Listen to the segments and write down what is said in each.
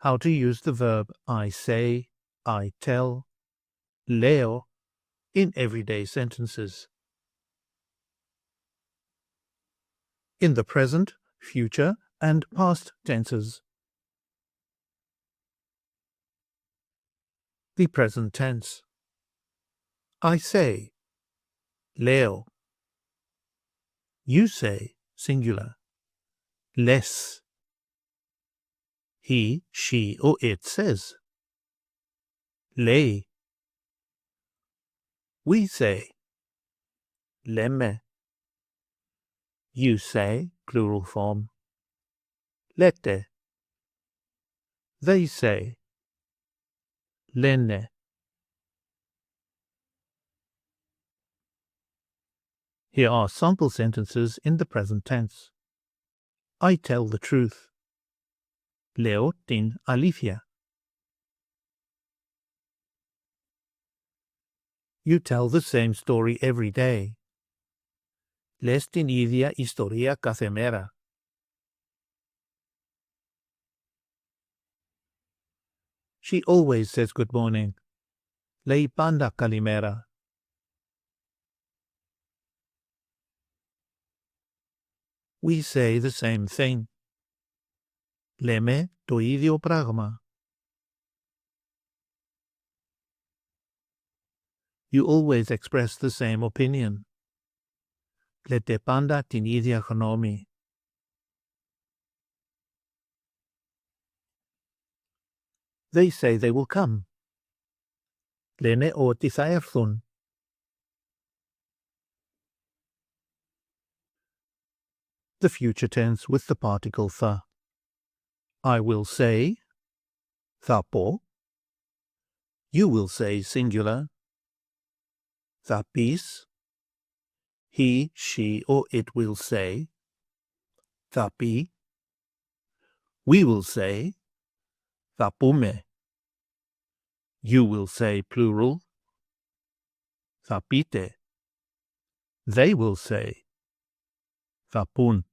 how to use the verb I say, I tell, leo in everyday sentences. In the present, future, and past tenses. The present tense. I say, leo. You say, singular, les. He, she, or it says, lei. We say, lemme. You say, plural form, lette. They say, lenne. Here are sample sentences in the present tense. I tell the truth. Leo tin alithia. You tell the same story every day. Les tin idia historia κάθε μέρα. She always says good morning. Lei panda kalimera. We say the same thing. Λέμε το ίδιο πράγμα. You always express the same opinion. Λέτε πάντα την ίδια γνώμη. They say they will come. Λένε ότι θα έρθουν. The future tense with the particle tha. I will say, θα πω. You will say, singular, θα πεις. He, she, or it will say, θα πει. We will say, θα πούμε. You will say, plural, θα πείτε. They will say, θα πουν.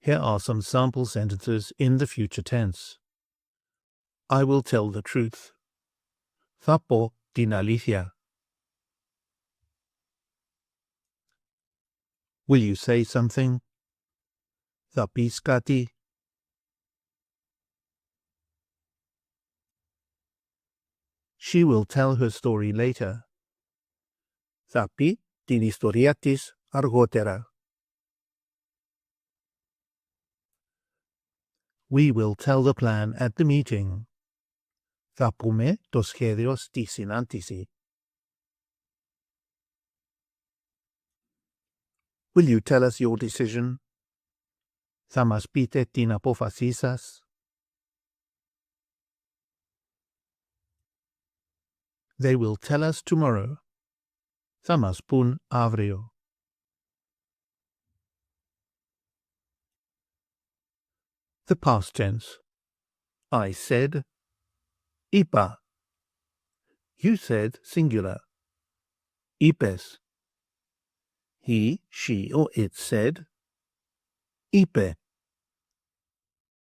Here are some sample sentences in the future tense. I will tell the truth. Θα πω την αλήθεια. Will you say something? Θα πεις κάτι. She will tell her story later. Θα πει την ιστορία της αργότερα. We will tell the plan at the meeting. Θα πούμε το σχέδιο στη συνάντηση. Will you tell us your decision? Θα μας πείτε την απόφασή σας. They will tell us tomorrow. Θα μας πουν αύριο. The past tense. I said, είπα. You said, singular, είπες. He, she, or it said, είπε.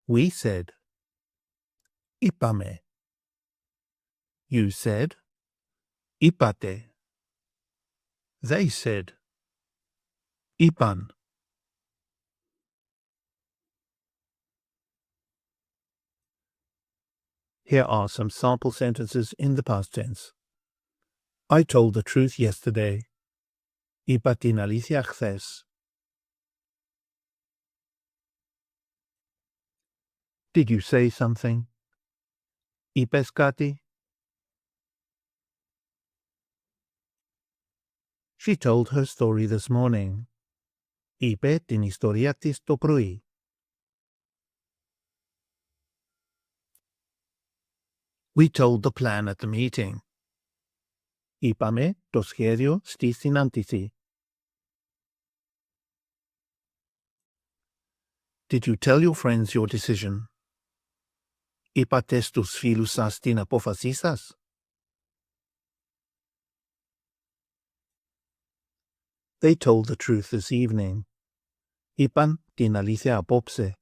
We said, είπαμε. You said, είπατε. They said, είπαν. Here are some sample sentences in the past tense. I told the truth yesterday. Είπα την αλήθεια χθες. Did you say something? Είπες κάτι? She told her story this morning. Είπε την ιστορία της το πρωί. We told the plan at the meeting. Είπαμε το σχέδιο στη συνάντηση. Did you tell your friends your decision? Είπατε στους φίλους σας την απόφασή σας? They told the truth this evening. Είπαν την αλήθεια απόψε.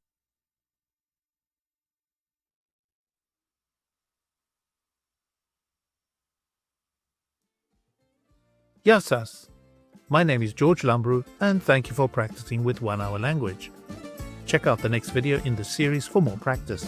Γεια σας. My name is George Lambrou and thank you for practicing with 1 Hour Language. Check out the next video in the series for more practice.